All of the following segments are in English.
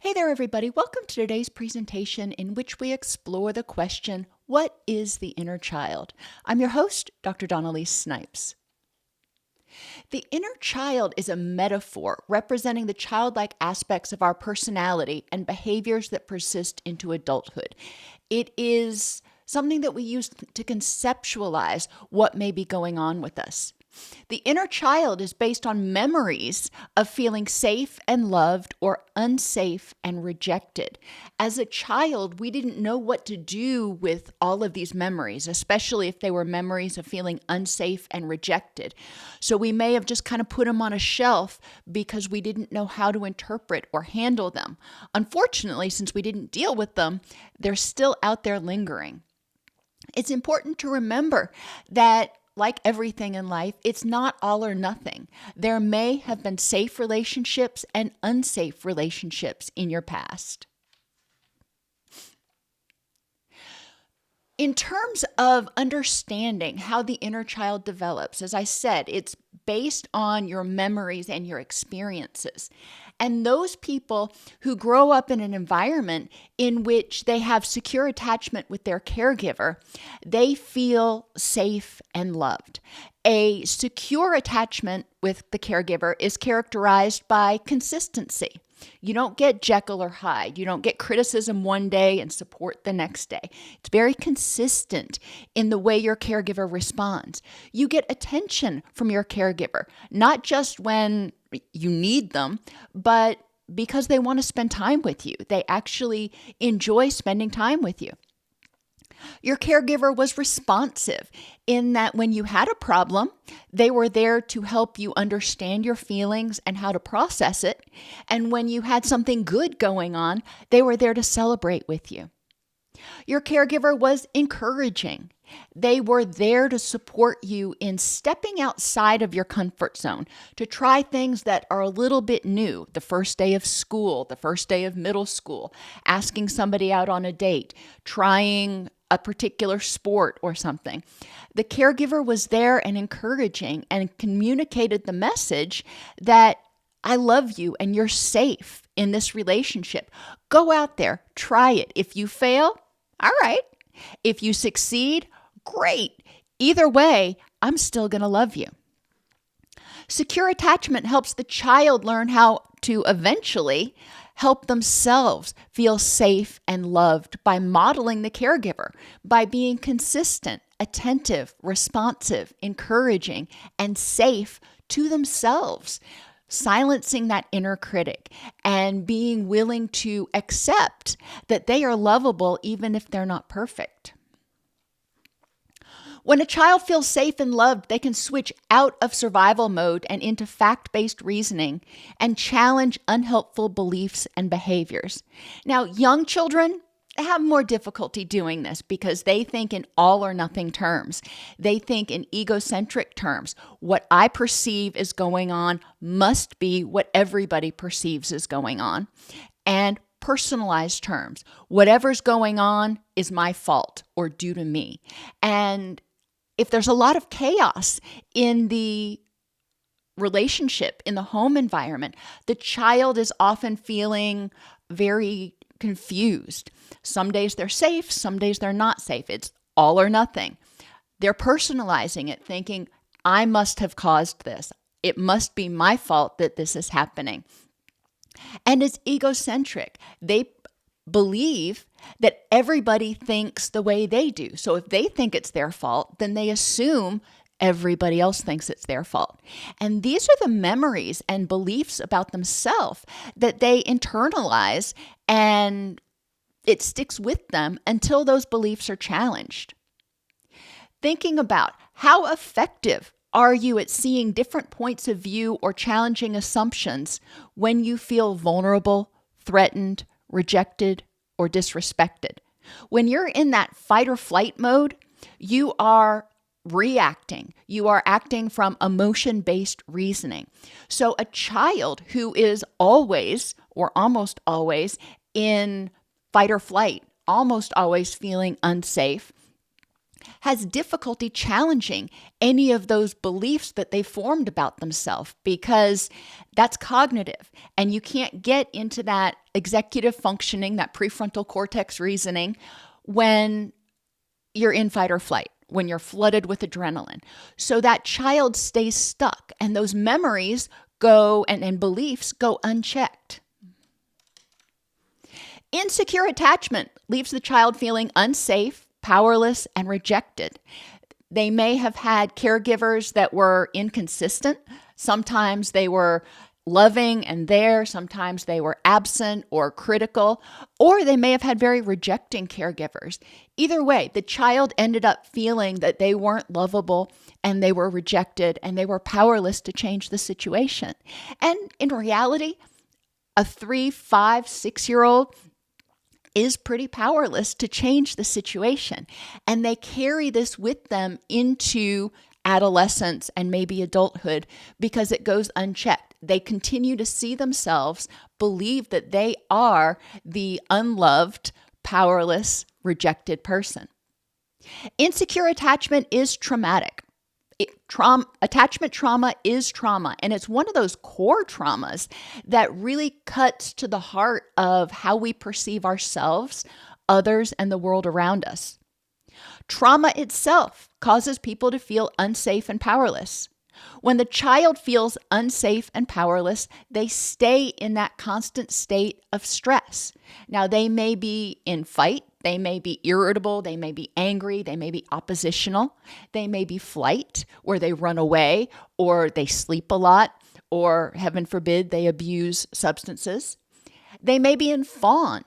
Hey there, everybody. Welcome to today's presentation in which we explore the question, what is the inner child? I'm your host, Dr. Donnelly Snipes. The inner child is a metaphor representing the childlike aspects of our personality and behaviors that persist into adulthood. It is something that we use to conceptualize what may be going on with us. The inner child is based on memories of feeling safe and loved or unsafe and rejected. As a child, we didn't know what to do with all of these memories, especially if they were memories of feeling unsafe and rejected. So we may have just kind of put them on a shelf because we didn't know how to interpret or handle them. Unfortunately, since we didn't deal with them, they're still out there lingering. It's important to remember that like everything in life, it's not all or nothing. There may have been safe relationships and unsafe relationships in your past. In terms of understanding how the inner child develops, as I said, it's based on your memories and your experiences. And those people who grow up in an environment in which they have secure attachment with their caregiver, they feel safe and loved. A secure attachment with the caregiver is characterized by consistency. You don't get Jekyll or Hyde. You don't get criticism one day and support the next day. It's very consistent in the way your caregiver responds. You get attention from your caregiver, not just when you need them, but because they want to spend time with you. They actually enjoy spending time with you. Your caregiver was responsive in that when you had a problem, they were there to help you understand your feelings and how to process it. And when you had something good going on, they were there to celebrate with you. Your caregiver was encouraging. They were there to support you in stepping outside of your comfort zone, to try things that are a little bit new. The first day of school, the first day of middle school, asking somebody out on a date, trying a particular sport or something. The caregiver was there and encouraging and communicated the message that I love you and you're safe in this relationship. Go out there, try it. If you fail, all right. If you succeed, great. Either way, I'm still going to love you. Secure attachment helps the child learn how to eventually help themselves feel safe and loved by modeling the caregiver, by being consistent, attentive, responsive, encouraging, and safe to themselves, silencing that inner critic and being willing to accept that they are lovable even if they're not perfect. When a child feels safe and loved, they can switch out of survival mode and into fact-based reasoning and challenge unhelpful beliefs and behaviors. Now, young children have more difficulty doing this because they think in all or nothing terms. They think in egocentric terms. What I perceive is going on must be what everybody perceives is going on. And personalized terms. Whatever's going on is my fault or due to me. And if there's a lot of chaos in the relationship, in the home environment, the child is often feeling very confused. Some days they're safe, some days they're not safe. It's all or nothing. They're personalizing it, thinking, I must have caused this. It must be my fault that this is happening. And it's egocentric. They believe that everybody thinks the way they do. So if they think it's their fault, then they assume everybody else thinks it's their fault. And these are the memories and beliefs about themselves that they internalize, and it sticks with them until those beliefs are challenged. Thinking about how effective are you at seeing different points of view or challenging assumptions when you feel vulnerable, threatened, rejected, or disrespected? When you're in that fight or flight mode, you are reacting. You are acting from emotion-based reasoning. So a child who is always or almost always in fight or flight, almost always feeling unsafe, has difficulty challenging any of those beliefs that they formed about themselves, because that's cognitive, and you can't get into that executive functioning, that prefrontal cortex reasoning, when you're in fight or flight, when you're flooded with adrenaline. So that child stays stuck, and those memories go and beliefs go unchecked. Insecure attachment leaves the child feeling unsafe, powerless, and rejected. They may have had caregivers that were inconsistent. Sometimes they were loving and there, sometimes they were absent or critical, or they may have had very rejecting caregivers. Either way, the child ended up feeling that they weren't lovable and they were rejected and they were powerless to change the situation. And in reality, a 3, 5, 6-year-old is pretty powerless to change the situation. And they carry this with them into adolescence and maybe adulthood because it goes unchecked. They continue to see themselves, believe that they are the unloved, powerless, rejected person. Insecure attachment is traumatic. Attachment trauma is trauma, and it's one of those core traumas that really cuts to the heart of how we perceive ourselves, others, and the world around us. Trauma itself causes people to feel unsafe and powerless. When the child feels unsafe and powerless, they stay in that constant state of stress. Now, they may be in fight, they may be irritable, they may be angry, they may be oppositional, they may be flight, where they run away, or they sleep a lot, or heaven forbid, they abuse substances. They may be in fawn,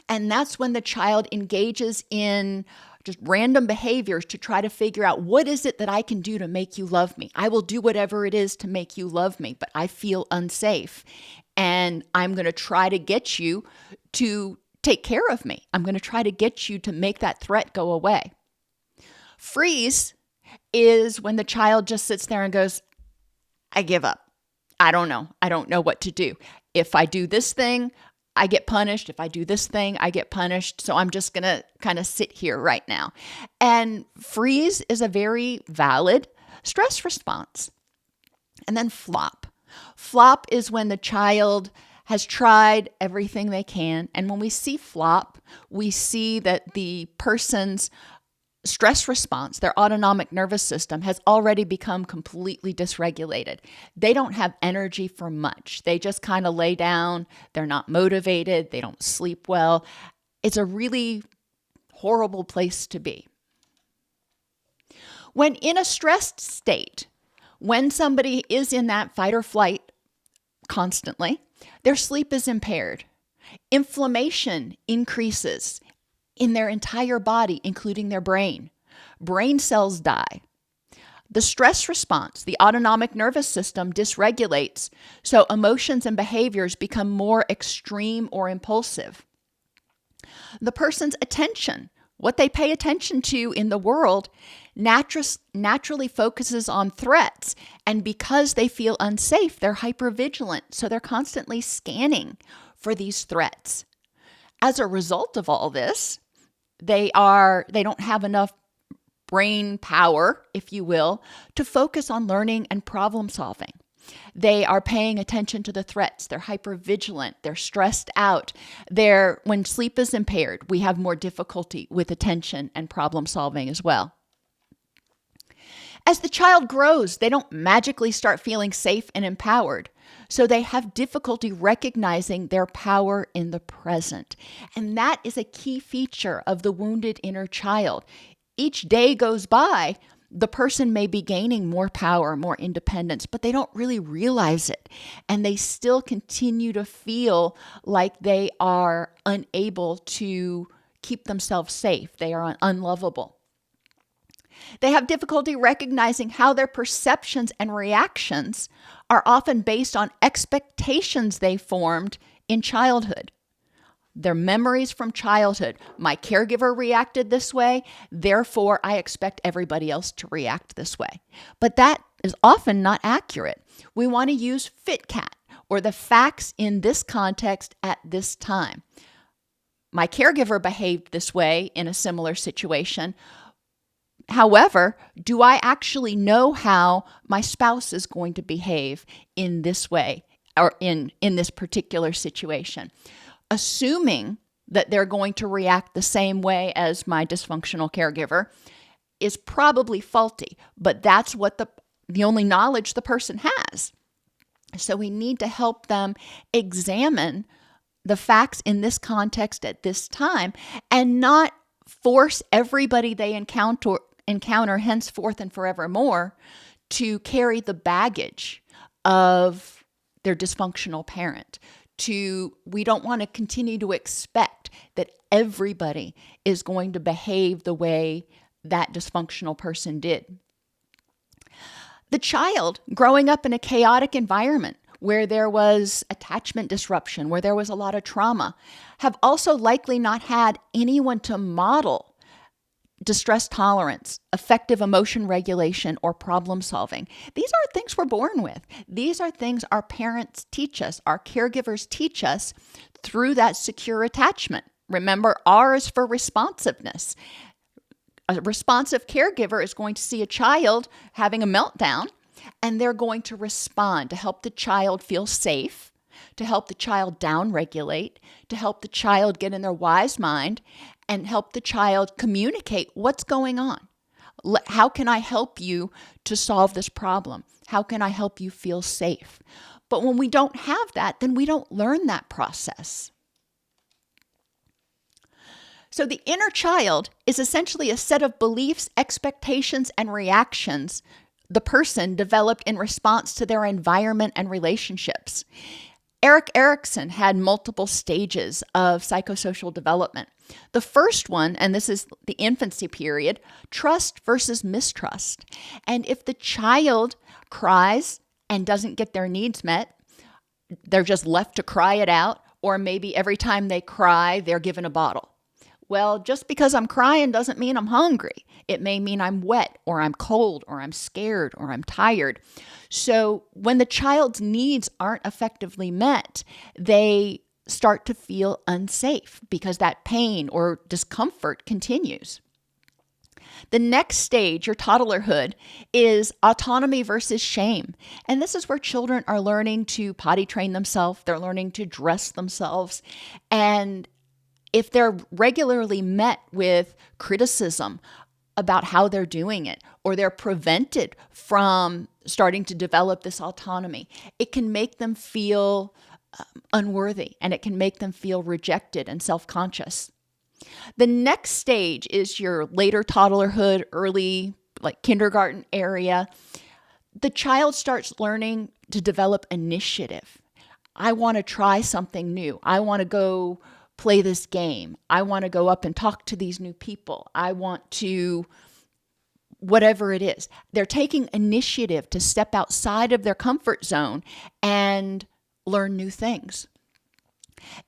and that's when the child engages in just random behaviors to try to figure out, what is it that I can do to make you love me? I will do whatever it is to make you love me, but I feel unsafe. And I'm going to try to get you to take care of me. I'm going to try to get you to make that threat go away. Freeze is when the child just sits there and goes, I give up. I don't know. I don't know what to do. If I do this thing, I get punished. If I do this thing, I get punished. So I'm just going to kind of sit here right now. And freeze is a very valid stress response. And then flop. Flop is when the child has tried everything they can. And when we see flop, we see that the person's stress response, their autonomic nervous system, has already become completely dysregulated. They don't have energy for much. They just kind of lay down. They're not motivated. They don't sleep well. It's a really horrible place to be. When in a stressed state, when somebody is in that fight or flight constantly, their sleep is impaired. Inflammation increases in their entire body, including their brain. Brain cells die. The stress response, the autonomic nervous system, dysregulates, so emotions and behaviors become more extreme or impulsive. The person's attention, what they pay attention to in the world, naturally focuses on threats. And because they feel unsafe, they're hypervigilant, so they're constantly scanning for these threats. As a result of all this, they don't have enough brain power, if you will, to focus on learning and problem solving. They are paying attention to the threats. They're hypervigilant. They're stressed out. When sleep is impaired, we have more difficulty with attention and problem solving as well. As the child grows, they don't magically start feeling safe and empowered. So they have difficulty recognizing their power in the present. And that is a key feature of the wounded inner child. Each day goes by, the person may be gaining more power, more independence, but they don't really realize it. And they still continue to feel like they are unable to keep themselves safe. They are unlovable. They have difficulty recognizing how their perceptions and reactions are often based on expectations they formed in childhood. Their memories from childhood. My caregiver reacted this way, therefore I expect everybody else to react this way. But that is often not accurate. We want to use FitCat, or the facts in this context at this time. My caregiver behaved this way in a similar situation. However, do I actually know how my spouse is going to behave in this way or in this particular situation? Assuming that they're going to react the same way as my dysfunctional caregiver is probably faulty, but that's what the only knowledge the person has. So we need to help them examine the facts in this context at this time and not force everybody they encounter henceforth and forevermore to carry the baggage of their dysfunctional parent. We don't want to continue to expect that everybody is going to behave the way that dysfunctional person did. The child growing up in a chaotic environment where there was attachment disruption, where there was a lot of trauma, have also likely not had anyone to model distress tolerance, effective emotion regulation, or problem solving. These aren't things we're born with. These are things our parents teach us, our caregivers teach us through that secure attachment. Remember, R is for responsiveness. A responsive caregiver is going to see a child having a meltdown, and they're going to respond to help the child feel safe, to help the child downregulate, to help the child get in their wise mind, and help the child communicate what's going on. How can I help you to solve this problem? How can I help you feel safe? But when we don't have that, then we don't learn that process. So the inner child is essentially a set of beliefs, expectations, and reactions the person developed in response to their environment and relationships. Erik Erikson had multiple stages of psychosocial development. The first one, and this is the infancy period, trust versus mistrust. And if the child cries and doesn't get their needs met, they're just left to cry it out, or maybe every time they cry, they're given a bottle. Well, just because I'm crying doesn't mean I'm hungry. It may mean I'm wet, or I'm cold, or I'm scared, or I'm tired. So when the child's needs aren't effectively met, they start to feel unsafe because that pain or discomfort continues. The next stage, your toddlerhood, is autonomy versus shame. And this is where children are learning to potty train themselves. They're learning to dress themselves. And if they're regularly met with criticism about how they're doing it, or they're prevented from starting to develop this autonomy, it can make them feel unworthy, and it can make them feel rejected and self-conscious. The next stage is your later toddlerhood, early, like kindergarten area. The child starts learning to develop initiative. I want to try something new. I want to go play this game. I want to go up and talk to these new people. I want to, whatever it is. They're taking initiative to step outside of their comfort zone and learn new things.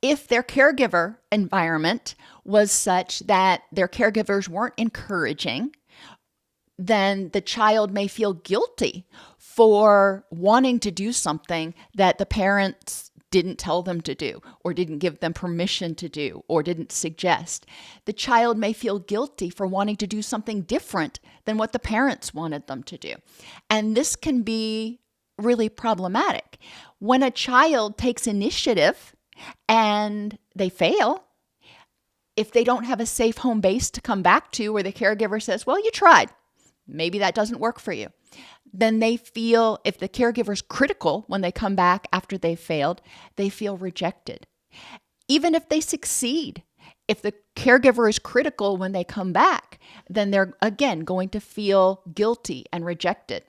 If their caregiver environment was such that their caregivers weren't encouraging, then the child may feel guilty for wanting to do something that the parents didn't tell them to do, or didn't give them permission to do, or didn't suggest. The child may feel guilty for wanting to do something different than what the parents wanted them to do. And this can be really problematic. When a child takes initiative and they fail, if they don't have a safe home base to come back to where the caregiver says, well, you tried, maybe that doesn't work for you, then they feel, if the caregiver's critical when they come back after they've failed, they feel rejected. Even if they succeed, if the caregiver is critical when they come back, then they're again going to feel guilty and rejected.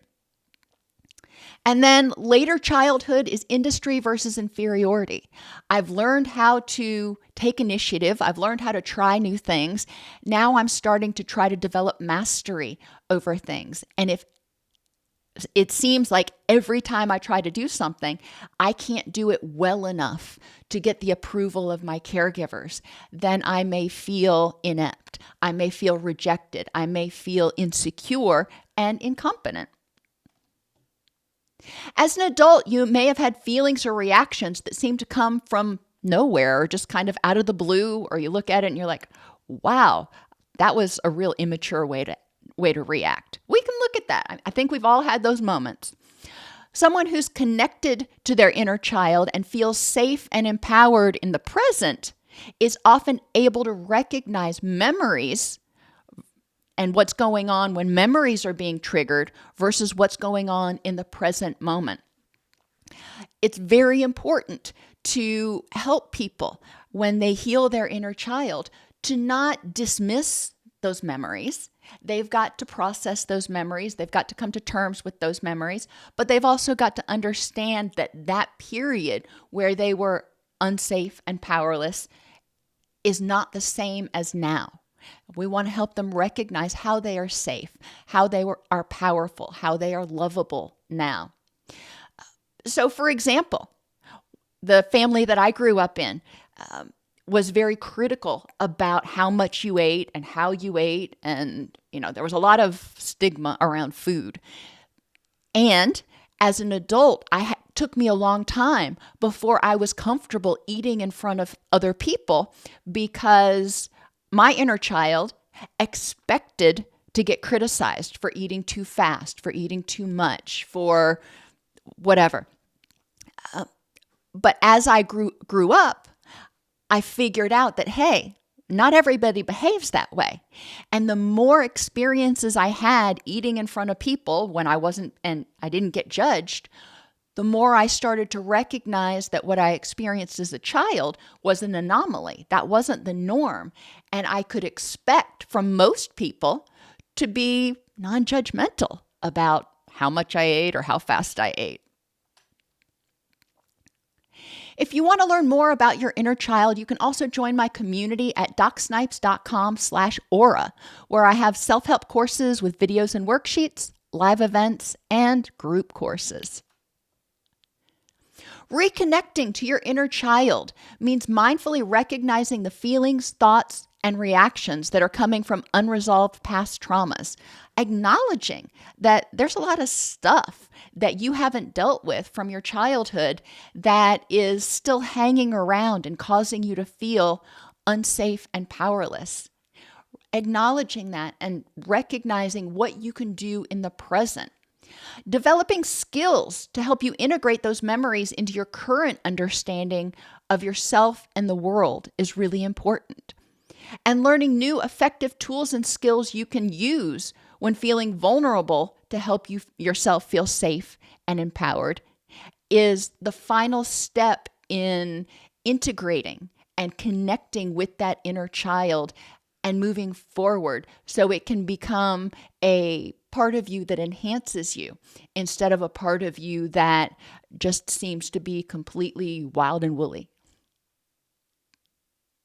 And then later childhood is industry versus inferiority. I've learned how to take initiative. I've learned how to try new things. Now I'm starting to try to develop mastery over things. And if it seems like every time I try to do something, I can't do it well enough to get the approval of my caregivers, then I may feel inept. I may feel rejected. I may feel insecure and incompetent. As an adult, you may have had feelings or reactions that seem to come from nowhere or just kind of out of the blue, or you look at it and you're like, wow, that was a real immature way way to react. We can look at that. I think we've all had those moments. Someone who's connected to their inner child and feels safe and empowered in the present is often able to recognize memories and what's going on when memories are being triggered versus what's going on in the present moment. It's very important to help people when they heal their inner child to not dismiss those memories. They've got to process those memories. They've got to come to terms with those memories, but they've also got to understand that that period where they were unsafe and powerless is not the same as now. We want to help them recognize how they are safe, how they are powerful, how they are lovable now. So, for example, the family that I grew up in was very critical about how much you ate and how you ate. And, there was a lot of stigma around food. And as an adult, took me a long time before I was comfortable eating in front of other people because my inner child expected to get criticized for eating too fast, for eating too much, for whatever. But as I grew up, I figured out that, hey, not everybody behaves that way. And the more experiences I had eating in front of people when I didn't get judged, the more I started to recognize that what I experienced as a child was an anomaly. That wasn't the norm. And I could expect from most people to be non-judgmental about how much I ate or how fast I ate. If you want to learn more about your inner child, you can also join my community at DocSnipes.com/aura, where I have self-help courses with videos and worksheets, live events, and group courses. Reconnecting to your inner child means mindfully recognizing the feelings, thoughts, and reactions that are coming from unresolved past traumas, acknowledging that there's a lot of stuff that you haven't dealt with from your childhood that is still hanging around and causing you to feel unsafe and powerless. Acknowledging that and recognizing what you can do in the present. Developing skills to help you integrate those memories into your current understanding of yourself and the world is really important. And learning new effective tools and skills you can use when feeling vulnerable to help yourself feel safe and empowered is the final step in integrating and connecting with that inner child and moving forward so it can become a part of you that enhances you instead of a part of you that just seems to be completely wild and woolly.